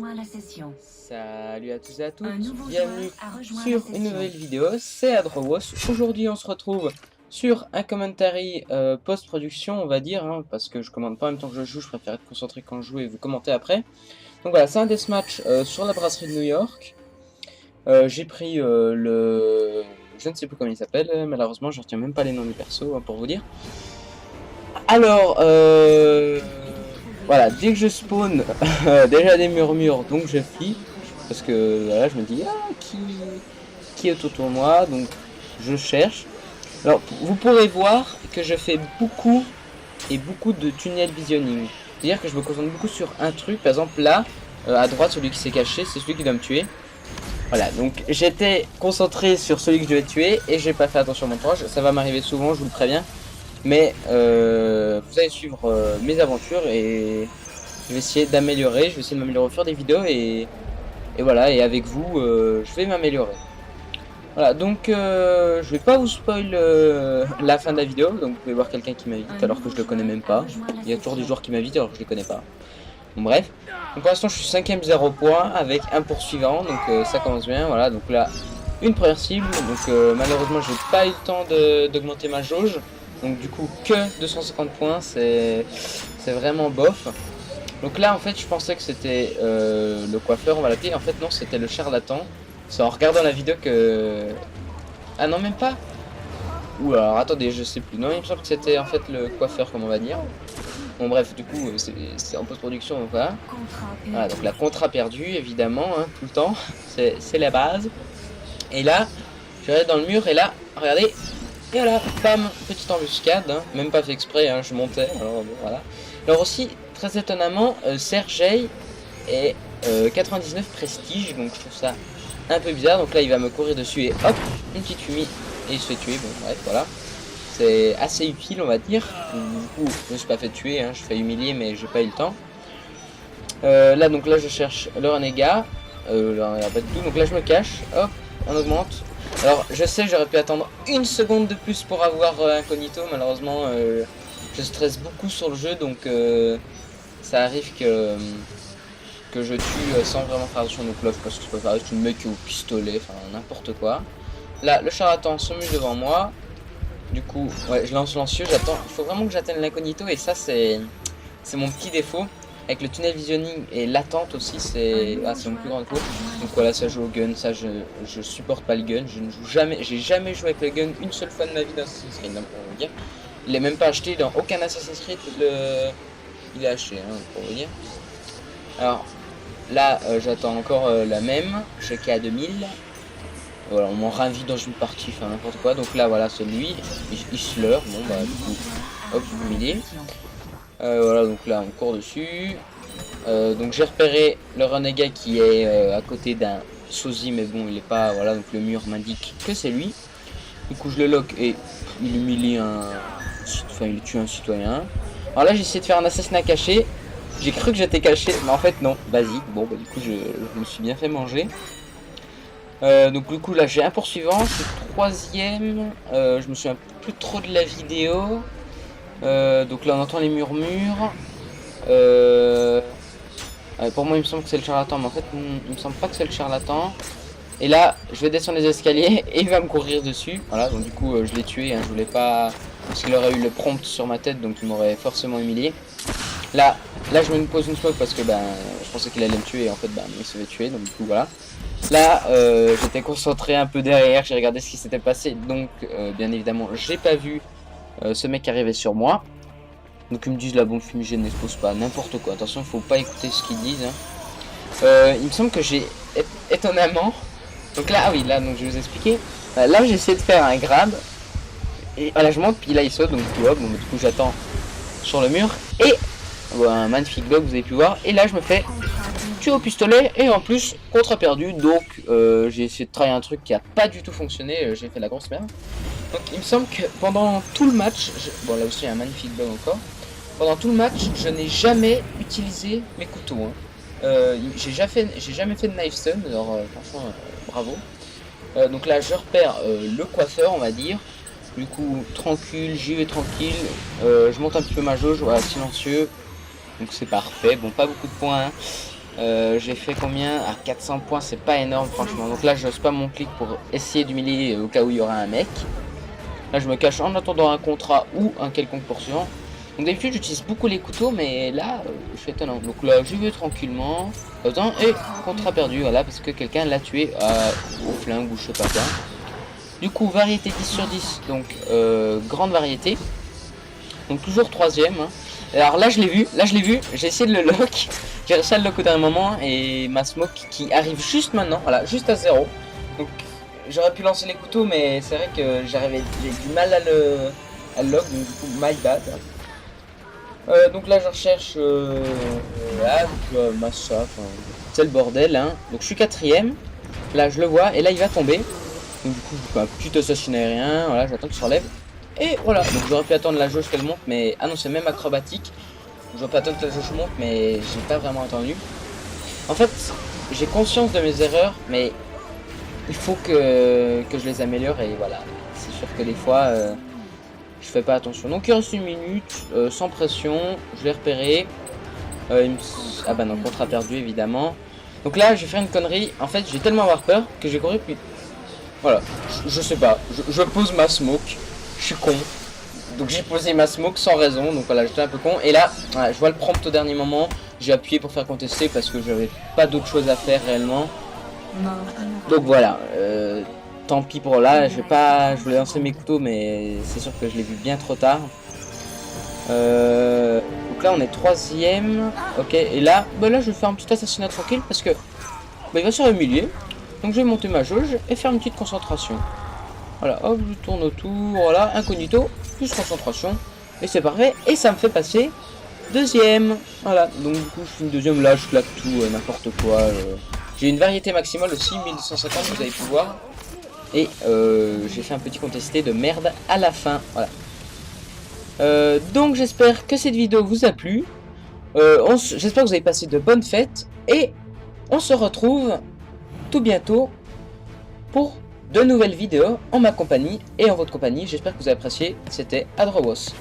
La session. Salut à tous et à toutes, bienvenue sur sur une nouvelle vidéo, c'est Adrowos. Aujourd'hui on se retrouve sur un commentary post-production on va dire, hein, parce que je commande pas en même temps que je joue, je préfère être concentré quand je joue et vous commenter après. Donc voilà, c'est un deathmatch sur la brasserie de New York. J'ai pris le... je ne sais plus comment il s'appelle, malheureusement je retiens même pas les noms des persos hein, pour vous dire. Alors, voilà, dès que je spawn, déjà des murmures, donc je flippe. Parce que voilà, je me dis, ah, qui est autour de moi, donc je cherche. Alors, vous pourrez voir que je fais beaucoup de tunnel visionning. C'est-à-dire que je me concentre beaucoup sur un truc. Par exemple, là, à droite, celui qui s'est caché, c'est celui qui doit me tuer. Voilà, donc j'étais concentré sur celui que je devais tuer et j'ai pas fait attention à mon entourage. Ça va m'arriver souvent, je vous le préviens. Mais vous allez suivre mes aventures et je vais essayer d'améliorer, je vais essayer de m'améliorer au fur des vidéos et voilà, et avec vous, je vais m'améliorer. Voilà, donc je vais pas vous spoil la fin de la vidéo, donc vous pouvez voir quelqu'un qui m'invite alors que je le connais même pas. Il y a toujours des joueurs qui m'invitent alors que je les connais pas. Bon bref, donc pour l'instant je suis 5ème 0 points avec un poursuivant, donc ça commence bien, voilà, donc là une première cible, donc malheureusement j'ai pas eu le temps d'augmenter ma jauge. Donc du coup que 250 points, c'est vraiment bof. Donc là en fait je pensais que c'était le coiffeur, on va l'appeler. En fait non, c'était le charlatan. C'est en regardant la vidéo que... Ah non, même pas. Ou alors attendez, je sais plus. Non, il me semble que c'était en fait le coiffeur, comme on va dire. Bon bref, du coup c'est en post-production, donc voilà. Voilà, donc la contrat perdu évidemment, hein, tout le temps. C'est la base. Et là, je regarde dans le mur et là, regardez. Et voilà, bam, petite embuscade, hein, même pas fait exprès, hein, je montais, alors bon, voilà. Alors aussi, très étonnamment, Sergei est 99 prestige, donc je trouve ça un peu bizarre. Donc là, il va me courir dessus et hop, une petite fumée, et il se fait tuer, bon bref, voilà. C'est assez utile, on va dire. Du coup, je me suis pas fait tuer, hein, je fais humilier, mais j'ai pas eu le temps. Là, donc là, je cherche le renégat, là, pas du tout, donc là, je me cache, hop, on augmente. Alors je sais que j'aurais pu attendre une seconde de plus pour avoir incognito, malheureusement je stresse beaucoup sur le jeu donc ça arrive que je tue sans vraiment faire attention. Donc là je pense que je peux faire juste une mec au pistolet, enfin n'importe quoi. Là le charlatan se mue devant moi, du coup ouais, je lance silencieux, j'attends, il faut vraiment que j'atteigne l'incognito et ça c'est mon petit défaut. Avec le tunnel visionning et l'attente aussi, c'est mon plus grand défaut. Donc voilà, ça joue au gun, ça je supporte pas le gun, je ne joue jamais, j'ai jamais joué avec le gun une seule fois de ma vie dans Assassin's Creed, hein, pour vous dire. Il est même pas acheté dans aucun Assassin's Creed, il est acheté, hein, pour vous dire. Alors là, j'attends encore la même, je suis à 2000. Voilà, on m'en rinvite dans une partie, enfin n'importe quoi. Donc là, voilà, c'est lui, il se leurre, bon bah du coup, hop, humilié. Voilà, donc là on court dessus. Donc j'ai repéré le renégat qui est à côté d'un sosie, mais bon il est pas, voilà, donc le mur m'indique que c'est lui. Du coup je le lock et il humilie enfin il tue un citoyen. Alors là j'ai essayé de faire un assassinat caché. J'ai cru que j'étais caché, mais en fait non, basique. Bon bah du coup je me suis bien fait manger. Donc du coup là j'ai un poursuivant, c'est troisième. Je me souviens plus trop de la vidéo. Donc là on entend les murmures. Pour moi il me semble que c'est le charlatan, mais en fait il me semble pas que c'est le charlatan. Et là je vais descendre les escaliers et il va me courir dessus. Voilà, donc du coup je l'ai tué, hein, je voulais pas... Parce qu'il aurait eu le prompt sur ma tête, donc il m'aurait forcément humilié. Là je me pose une smoke parce que ben je pensais qu'il allait me tuer et en fait ben il se fait tuer, donc du coup voilà. Là j'étais concentré un peu derrière, j'ai regardé ce qui s'était passé, donc bien évidemment j'ai pas vu ce mec qui arrivait sur moi. Donc ils me disent la bombe fumigène n'explose pas, n'importe quoi. Attention, il faut pas écouter ce qu'ils disent. Hein. Il me semble que j'ai étonnamment. Donc là, ah oui, là, donc je vais vous expliquer. Là, j'ai essayé de faire un grab. Et voilà, je monte, puis là, il saute. Donc tu vois, bon, du coup, j'attends sur le mur. Et bon, un magnifique bloc, vous avez pu voir. Et là, je me fais tuer au pistolet. Et en plus, contre perdu. Donc j'ai essayé de travailler un truc qui a pas du tout fonctionné. J'ai fait la grosse merde. Donc il me semble que pendant tout le match, bon là aussi il y a un magnifique bug encore. Pendant tout le match, je n'ai jamais utilisé mes couteaux. Hein. J'ai jamais fait de knife stun, alors franchement bravo. Donc là je repère le coiffeur on va dire. Du coup tranquille, j'y vais tranquille. Je monte un petit peu ma jauge, voilà, silencieux. Donc c'est parfait, bon pas beaucoup de points. Hein. J'ai fait combien? À 400 points, c'est pas énorme franchement. Donc là, je spam mon clic pour essayer d'humilier au cas où il y aura un mec. Là, je me cache en attendant un contrat ou un quelconque poursuivant. Donc d'habitude, j'utilise beaucoup les couteaux, mais là, je suis étonnant. Donc là, j'y vais tranquillement. Attends, et contrat perdu, voilà, parce que quelqu'un l'a tué au flingue ou je sais pas quoi. Du coup, variété 10 sur 10, donc grande variété. Donc toujours troisième. Hein. Alors là, je l'ai vu, j'ai essayé de le lock. J'ai réussi à le lock au dernier moment et ma smoke qui arrive juste maintenant, voilà, juste à 0. Donc j'aurais pu lancer les couteaux, mais c'est vrai que j'ai du mal à le lock, donc du coup, my bad. Donc là, je recherche Massa, c'est le bordel. Hein. Donc je suis quatrième, là je le vois, et là il va tomber. Donc du coup, je fais un petit assassin aérien, voilà, j'attends qu'il se relève. Et voilà, donc j'aurais pu attendre la jauge qu'elle monte, mais... Ah non, c'est même acrobatique. J'aurais pu attendre que la jauge monte, mais j'ai pas vraiment attendu. En fait, j'ai conscience de mes erreurs, mais il faut que je les améliore, et voilà. C'est sûr que des fois, je fais pas attention. Donc il reste une minute, sans pression, je l'ai repéré. Ah bah non, contrat perdu, évidemment. Donc là, je vais faire une connerie. En fait, j'ai tellement avoir peur que j'ai couru, puis... Voilà, je sais pas, je pose ma smoke. Je suis con. Donc j'ai posé ma smoke sans raison. Donc voilà, j'étais un peu con. Et là, voilà, je vois le prompt au dernier moment. J'ai appuyé pour faire contester parce que j'avais pas d'autre chose à faire réellement. Donc voilà, tant pis pour là. Je voulais lancer mes couteaux, mais c'est sûr que je l'ai vu bien trop tard. Donc là, on est troisième. Ok, et là, bah là, je vais faire un petit assassinat tranquille parce que bah, il va se faire humilier. Donc je vais monter ma jauge et faire une petite concentration. Voilà, hop, je tourne autour, voilà, incognito, plus concentration, et c'est parfait, et ça me fait passer deuxième. Voilà, donc du coup je suis une deuxième, là je claque tout, n'importe quoi. J'ai une variété maximale aussi, 1250, vous avez pu voir, et j'ai fait un petit contesté de merde à la fin, voilà. Donc j'espère que cette vidéo vous a plu, j'espère que vous avez passé de bonnes fêtes, et on se retrouve tout bientôt pour de nouvelles vidéos en ma compagnie et en votre compagnie. J'espère que vous avez apprécié. C'était Adrobos.